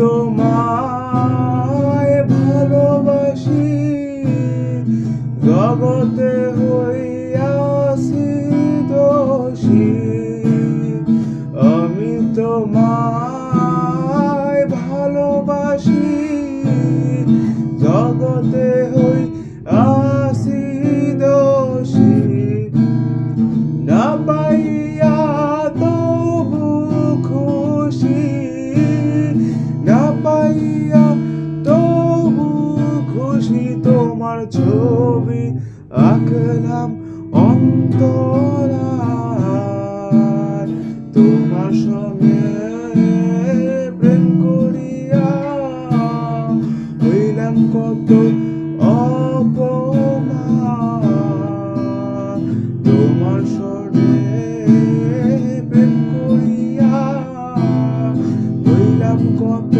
তোমায় ভালোবাসি, জগতে হইয়াছি দোষী। আমি তোমায় ভালোবাসি, জগতে হইয়াছি দোষী। না পাইয়া তবু খুশি, না পাইয়া তবু খুশি। তোমার ছবি আঁকলাম অন্তরায়, তোমার সঙ্গে প্রেম করিয়া হইলাম কত অপমান। তোমার সঙ্গে প্রেম করিয়া হইলাম কত